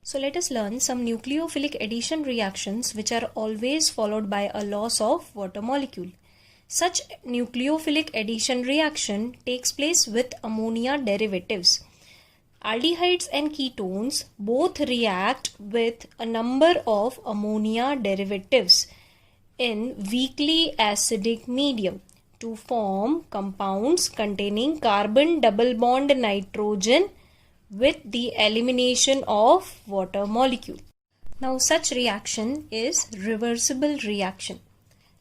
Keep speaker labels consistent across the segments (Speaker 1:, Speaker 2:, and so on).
Speaker 1: So let us learn some nucleophilic addition reactions which are always followed by a loss of water molecule. Such nucleophilic addition reaction takes place with ammonia derivatives. Aldehydes and ketones both react with a number of ammonia derivatives in weakly acidic medium to form compounds containing carbon double bond nitrogen with the elimination of water molecule. Now such reaction is reversible reaction.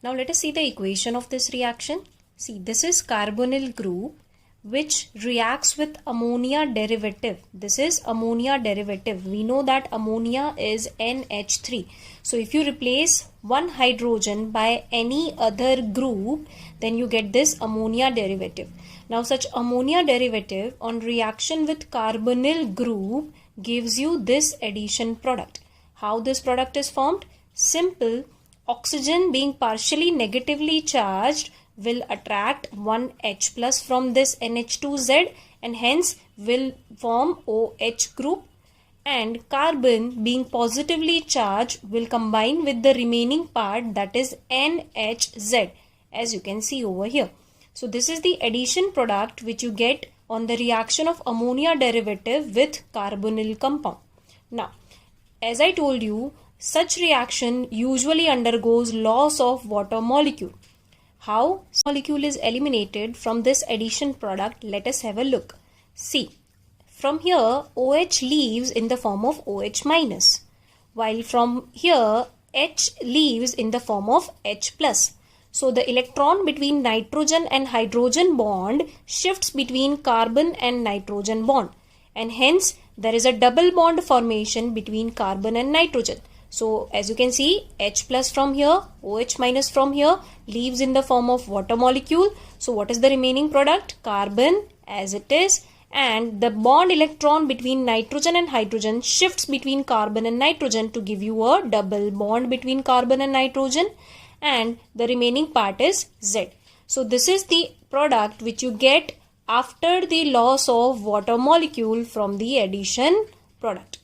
Speaker 1: Now let us see the equation of this reaction. See, this is carbonyl group which reacts with ammonia derivative. This is ammonia derivative. We know that ammonia is NH3. So if you replace one hydrogen by any other group, then you get this ammonia derivative. Now such ammonia derivative on reaction with carbonyl group gives you this addition product. How this product is formed? Simple. Oxygen being partially negatively charged will attract one H plus from this NH2Z and hence will form OH group, and carbon being positively charged will combine with the remaining part, that is NHZ, as you can see over here. So this is the addition product which you get on the reaction of ammonia derivative with carbonyl compound. Now, as I told you, such reaction usually undergoes loss of water molecule. How molecule is eliminated from this addition product? Let us have a look. See, from here OH leaves in the form of OH minus, while from here H leaves in the form of H plus. So the electron between nitrogen and hydrogen bond shifts between carbon and nitrogen bond, and hence there is a double bond formation between carbon and nitrogen. So as you can see, H plus from here, OH minus from here leaves in the form of water molecule. So what is the remaining product? Carbon as it is, and the bond electron between nitrogen and hydrogen shifts between carbon and nitrogen to give you a double bond between carbon and nitrogen, and the remaining part is Z. So this is the product which you get after the loss of water molecule from the addition product.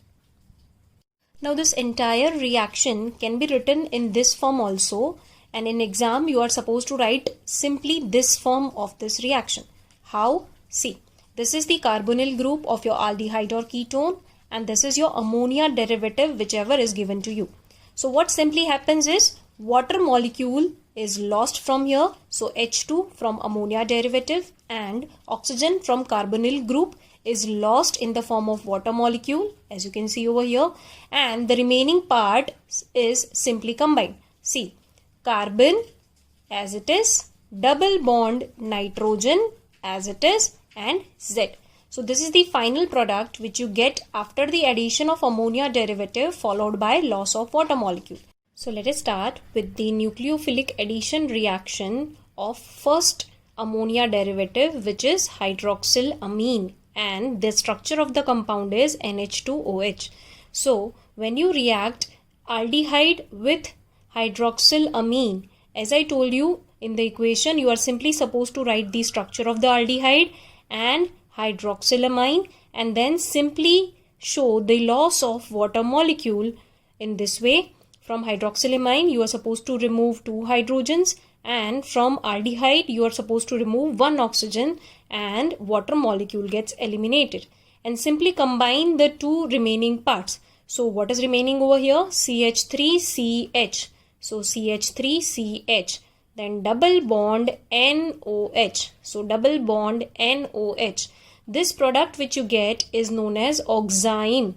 Speaker 1: Now this entire reaction can be written in this form also, and in exam you are supposed to write simply this form of this reaction. How? See, this is the carbonyl group of your aldehyde or ketone, and this is your ammonia derivative whichever is given to you. So what simply happens is water molecule is lost from here, so H2 from ammonia derivative and oxygen from carbonyl group is lost in the form of water molecule, as you can see over here, and the remaining part is simply combined. See, carbon as it is, double bond nitrogen as it is, and Z. So this is the final product which you get after the addition of ammonia derivative followed by loss of water molecule. So let us start with the nucleophilic addition reaction of first ammonia derivative, which is hydroxylamine, and the structure of the compound is NH2OH. So when you react aldehyde with hydroxylamine, as I told you in the equation, you are simply supposed to write the structure of the aldehyde and hydroxylamine and then simply show the loss of water molecule in this way. From hydroxylamine you are supposed to remove 2 hydrogens, and from aldehyde you are supposed to remove 1 oxygen, and water molecule gets eliminated, and simply combine the 2 remaining parts. So what is remaining over here? CH3CH. So CH3CH. Then double bond NOH. So double bond NOH. This product which you get is known as oxime.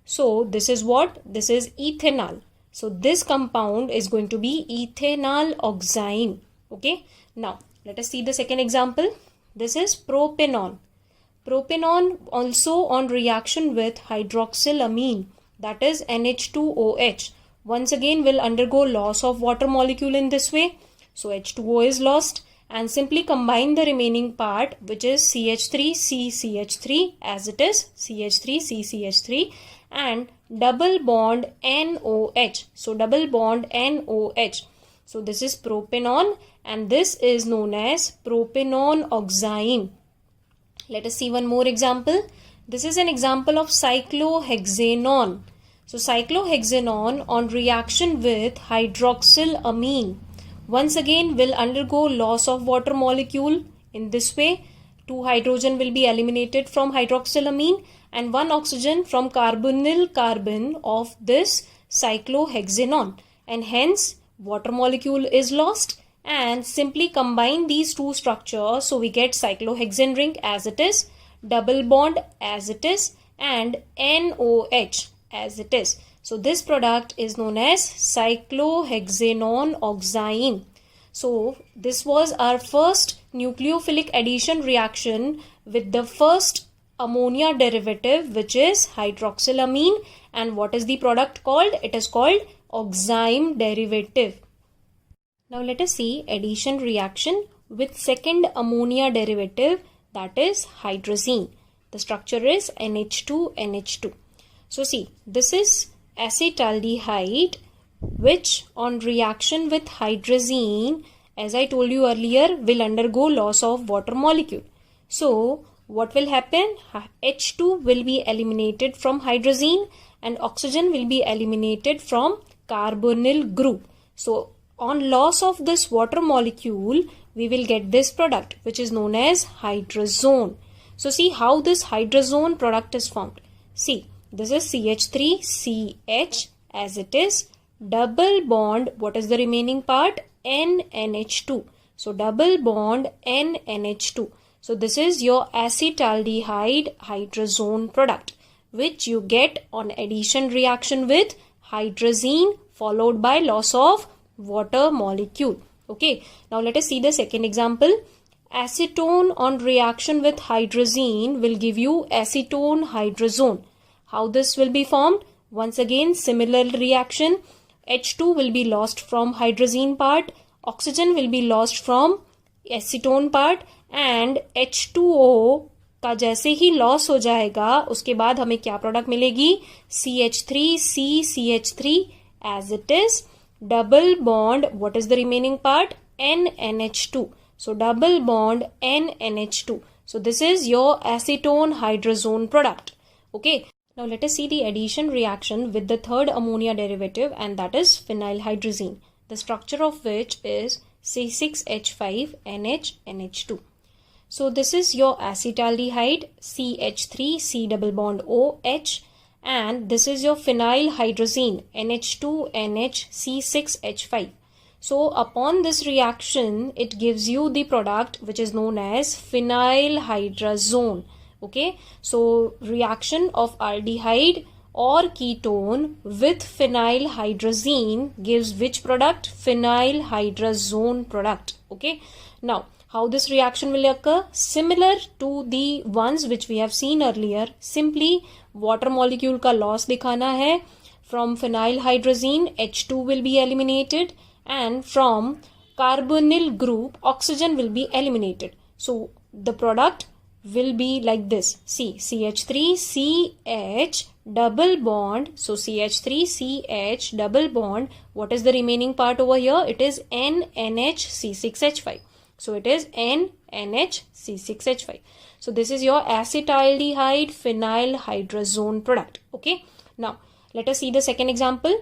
Speaker 1: So this is what? This is ethanol. So this compound is going to be ethanol oxime. Okay. Now let us see the second example. This is propanol. Propanol also on reaction with hydroxylamine, that is NH2OH, once again will undergo loss of water molecule in this way. So H2O is lost, and simply combine the remaining part, which is CH3CCH3 as it is, CH3CCH3, and double bond NOH. So double bond NOH. So this is propanol, and this is known as propanol oxime. Let us see one more example. This is an example of cyclohexanone. So cyclohexanone on reaction with hydroxylamine once again will undergo loss of water molecule. In this way, 2 hydrogen will be eliminated from hydroxylamine and 1 oxygen from carbonyl carbon of this cyclohexanone, and hence water molecule is lost, and simply combine these two structures, so we get cyclohexane ring as it is, double bond as it is, and NOH as it is. So this product is known as cyclohexanone oxime. So this was our first nucleophilic addition reaction with the first ammonia derivative, which is hydroxylamine. And what is the product called? It is called oxime derivative. Now let us see addition reaction with second ammonia derivative, that is hydrazine. The structure is NH2NH2. So see, this is acetaldehyde which on reaction with hydrazine, as I told you earlier, will undergo loss of water molecule. So what will happen? H2 will be eliminated from hydrazine and oxygen will be eliminated from carbonyl group. So on loss of this water molecule, we will get this product which is known as hydrazone. So see how this hydrazone product is formed. See, this is CH3CH as it is, double bond, what is the remaining part? NNH2. So double bond NNH2. So this is your acetaldehyde hydrazone product which you get on addition reaction with hydrazine followed by loss of water molecule. Okay, now let us see the second example. Acetone on reaction with hydrazine will give you acetone hydrazone. How this will be formed? Once again, similar reaction. H2 will be lost from hydrazine part, oxygen will be lost from acetone part, and H2O का जैसे ही loss हो जाएगा उसके बाद हमें क्या product मिलेगी? CH3CCH3 as it is, double bond, what is the remaining part? NNH2. So double bond NNH2. So this is your acetone hydrazone product. Okay. Now let us see the addition reaction with the third ammonia derivative, and that is phenylhydrazine, the structure of which is C6H5NH2. So this is your acetaldehyde CH3 C double bond OH, and this is your phenylhydrazine NH2NH C6H5. So upon this reaction, it gives you the product which is known as phenylhydrazone. Okay, so reaction of aldehyde or ketone with phenylhydrazine gives which product? Phenylhydrazone product. Okay, now how this reaction will occur? Similar to the ones which we have seen earlier. Simply water molecule का loss दिखाना है. From phenylhydrazine, H2 will be eliminated, and from carbonyl group, oxygen will be eliminated. So the product will be like this. See, CH3CH double bond. So CH3CH double bond. What is the remaining part over here? It is NNHC6H5. So it is NNHC6H5. So this is your acetaldehyde phenylhydrazone product. Okay. Now let us see the second example.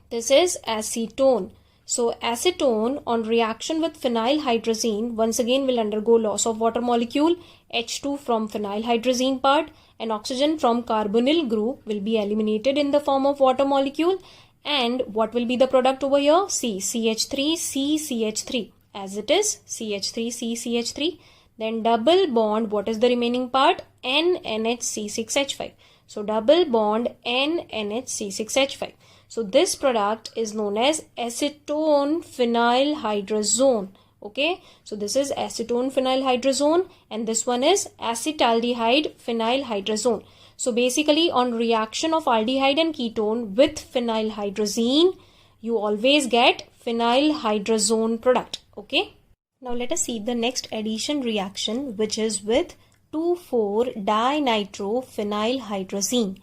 Speaker 1: This is acetone. So acetone on reaction with phenylhydrazine once again will undergo loss of water molecule. H2 from phenylhydrazine part and oxygen from carbonyl group will be eliminated in the form of water molecule. And what will be the product over here? See, CH3CCH3 as it is, CH3CCH3. Then double bond, what is the remaining part? NNHC6H5. So double bond NNHC6H5. So this product is known as acetone phenylhydrazone. Okay, so this is acetone phenylhydrazone and this one is acetaldehyde phenylhydrazone. So basically on reaction of aldehyde and ketone with phenylhydrazine, you always get phenylhydrazone product. Okay. Now let us see the next addition reaction, which is with 2,4-dinitrophenylhydrazine.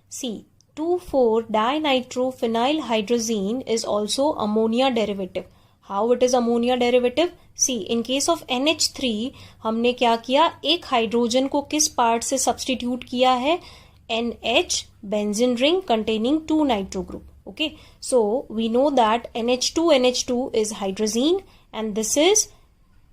Speaker 1: See, 2,4-dinitrophenylhydrazine is also ammonia derivative. How it is ammonia derivative? See, in case of NH3, हमने क्या किया? एक hydrogen को किस part से substitute किया है? NH benzene ring containing 2 nitro group. Okay, so we know that NH2 is hydrazine, and this is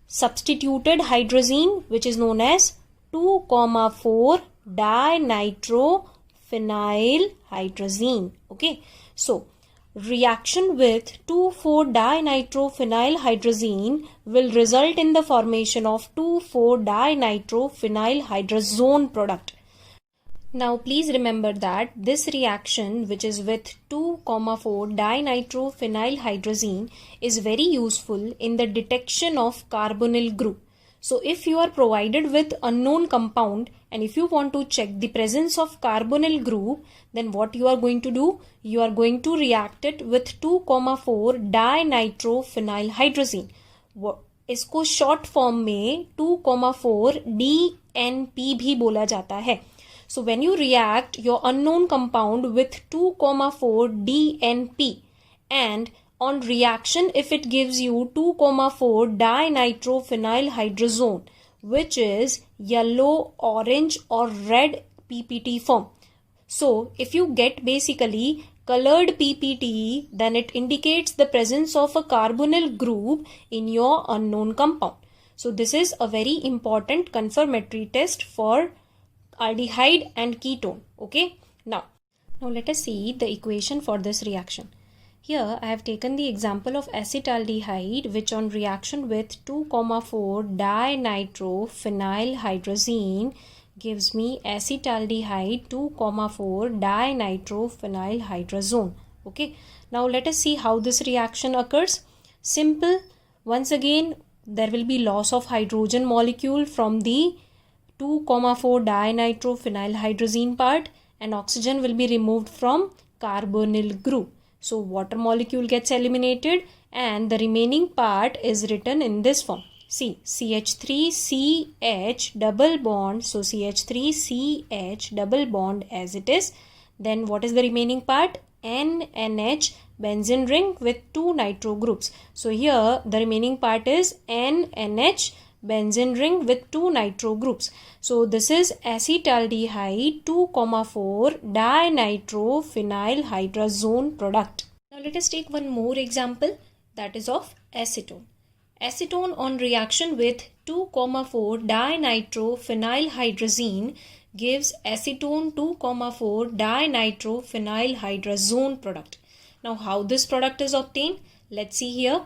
Speaker 1: substituted hydrazine, which is known as 2,4 dinitrophenylhydrazine. Okay, so reaction with 2,4-dinitrophenylhydrazine will result in the formation of 2,4-dinitrophenylhydrazone product. Now please remember that this reaction, which is with 2,4-dinitrophenylhydrazine, is very useful in the detection of carbonyl group. So if you are provided with unknown compound and if you want to check the presence of carbonyl group, then what you are going to do? You are going to react it with 2,4-dinitrophenylhydrazine. इसको short form में 2,4-DNP भी बोला जाता है. So when you react your unknown compound with 2,4-DNP, and on reaction if it gives you 2,4-dinitrophenylhydrazone, which is yellow, orange or red PPT form. So if you get basically colored PPT, then it indicates the presence of a carbonyl group in your unknown compound. So this is a very important confirmatory test for aldehyde and ketone. Okay, now let us see the equation for this reaction. Here I have taken the example of acetaldehyde, which on reaction with 2,4-dinitrophenylhydrazine gives me acetaldehyde 2,4-dinitrophenylhydrazone. Okay, now let us see how this reaction occurs. Simple. Once again, there will be loss of hydrogen molecule from the 2,4-dinitrophenylhydrazine part, and oxygen will be removed from carbonyl group. So water molecule gets eliminated and the remaining part is written in this form. See, CH3CH double bond. So CH3CH double bond as it is. Then what is the remaining part? NNH benzene ring with 2 nitro groups. So here the remaining part is NNH benzene ring with 2 nitro groups. So this is acetaldehyde 2,4-dinitrophenylhydrazone product. Now let us take one more example, that is of acetone. Acetone on reaction with 2,4-dinitrophenylhydrazine gives acetone 2,4-dinitrophenylhydrazone product. Now how this product is obtained? Let's see here.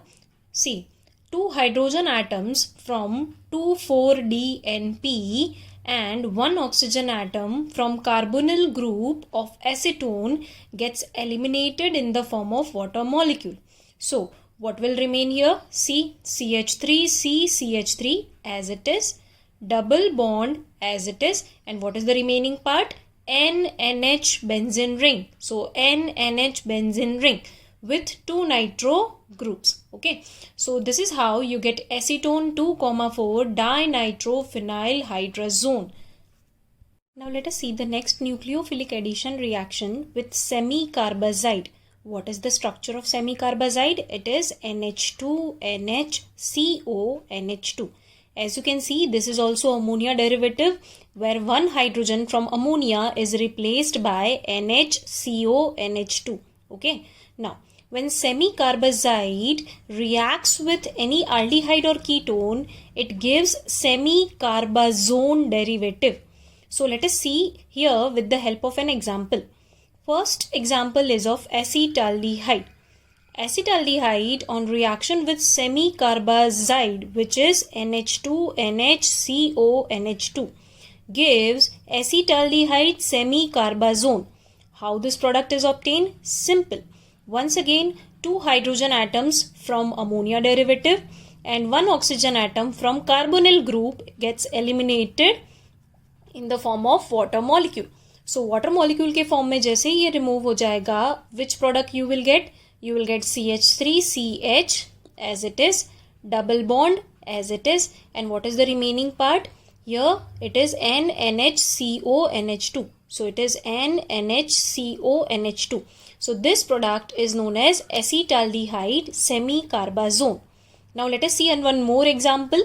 Speaker 1: See, 2 hydrogen atoms from 2,4-DNP and 1 oxygen atom from carbonyl group of acetone gets eliminated in the form of water molecule. So what will remain here? See, CH3CCH3 as it is, double bond as it is, and what is the remaining part? NNH benzene ring. So NNH benzene ring with 2 nitro groups. Okay, so this is how you get acetone 2,4-dinitrophenylhydrazone. Now let us see the next nucleophilic addition reaction with semicarbazide. What is the structure of semicarbazide? It is NH2NHCONH2. As you can see, this is also ammonia derivative, where one hydrogen from ammonia is replaced by NHCONH2. Okay, now when semicarbazide reacts with any aldehyde or ketone, it gives semicarbazone derivative. So let us see here with the help of an example. First example is of acetaldehyde. Acetaldehyde on reaction with semicarbazide, which is NH2NHCONH2, gives acetaldehyde semicarbazone. How this product is obtained? Simple. Once again, 2 hydrogen atoms from ammonia derivative and 1 oxygen atom from carbonyl group gets eliminated in the form of water molecule. So water molecule के form में जैसे ये remove हो जाएगा, which product you will get? You will get CH3CH as it is, double bond as it is, and what is the remaining part? Here it is NNHCONH2. So it is NNHCONH2. So this product is known as acetaldehyde semicarbazone. Now let us see one more example.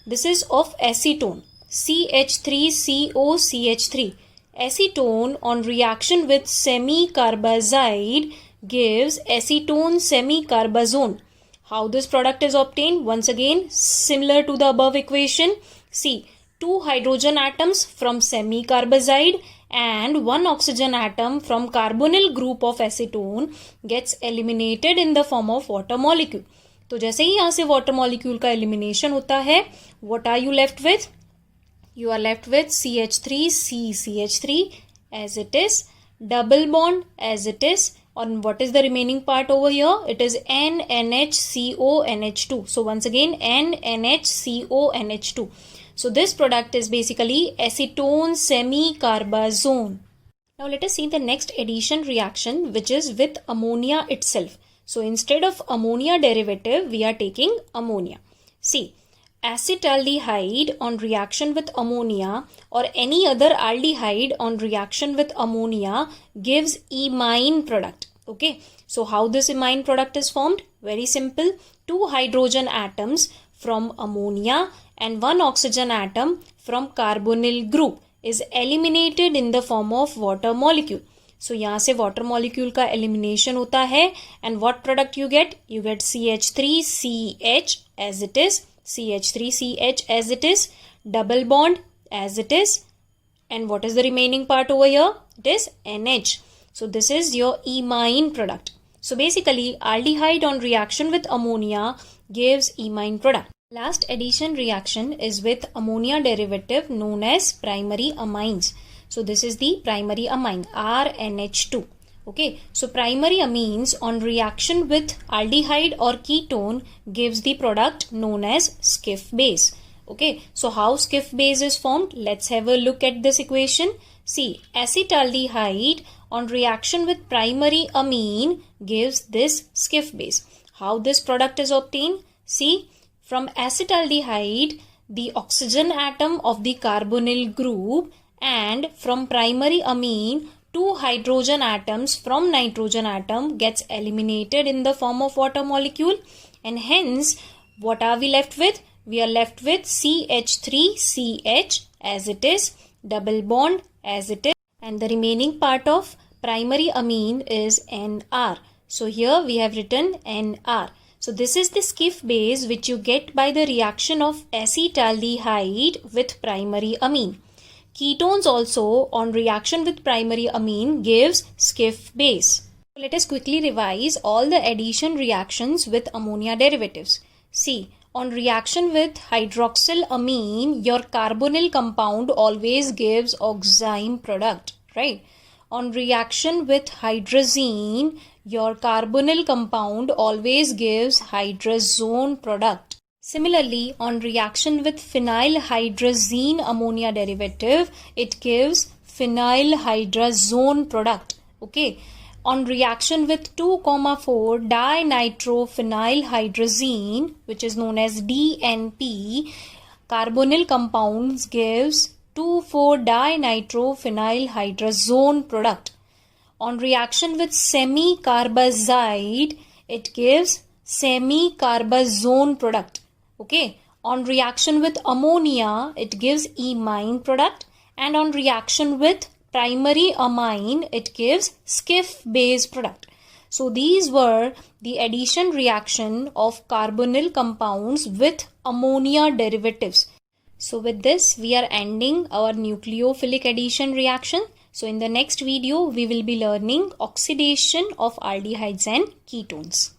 Speaker 1: This is of acetone, CH3COCH3, acetone on reaction with semicarbazide gives acetone semicarbazone. How this product is obtained? Once again, similar to the above equation. See, 2 hydrogen atoms from semicarbazide and 1 oxygen atom from carbonyl group of acetone gets eliminated in the form of water molecule. तो जैसे ही यहाँ से water molecule का elimination होता है, what are you left with? You are left with CH3CCH3 as it is, double bond as it is, and what is the remaining part over here? It is NNHCONH2. So once again, NNHCONH2. So this product is basically acetone semicarbazone. Now let us see the next addition reaction, which is with ammonia itself. So instead of ammonia derivative, we are taking ammonia. See, acetaldehyde on reaction with ammonia or any other aldehyde on reaction with ammonia gives imine product. Okay, so how this imine product is formed? Very simple. 2 hydrogen atoms from ammonia and 1 oxygen atom from carbonyl group is eliminated in the form of water molecule. So यहाँ से water molecule का elimination होता है and what product you get? You get CH3CH as it is, CH3CH as it is, double bond as it is, and what is the remaining part over here? It is NH. So this is your imine product. So basically aldehyde on reaction with ammonia gives imine product. Last addition reaction is with ammonia derivative known as primary amines. So this is the primary amine RNH2. Okay, so primary amines on reaction with aldehyde or ketone gives the product known as Schiff base. Okay, so how Schiff base is formed? Let's have a look at this equation. See, acetaldehyde on reaction with primary amine gives this Schiff base. How this product is obtained? See, from acetaldehyde, the oxygen atom of the carbonyl group, and from primary amine, 2 hydrogen atoms from nitrogen atom gets eliminated in the form of water molecule, and hence what are we left with? We are left with CH3CH as it is, double bond as it is, and the remaining part of primary amine is NR. So here we have written NR. So this is the Schiff base which you get by the reaction of acetaldehyde with primary amine. Ketones also on reaction with primary amine gives Schiff base. Let us quickly revise all the addition reactions with ammonia derivatives. See, on reaction with hydroxylamine, your carbonyl compound always gives oxime product, right? On reaction with hydrazine, your carbonyl compound always gives hydrazone product. Similarly, on reaction with phenylhydrazine ammonia derivative, it gives phenylhydrazone product. Okay. On reaction with 2,4 dinitrophenylhydrazine, which is known as DNP, carbonyl compounds gives 2,4-dinitrophenylhydrazone product. On reaction with semicarbazide, it gives semicarbazone product. Okay. On reaction with ammonia, it gives imine product, and on reaction with primary amine, it gives Schiff base product. So these were the addition reaction of carbonyl compounds with ammonia derivatives. So with this, we are ending our nucleophilic addition reaction. So in the next video, we will be learning oxidation of aldehydes and ketones.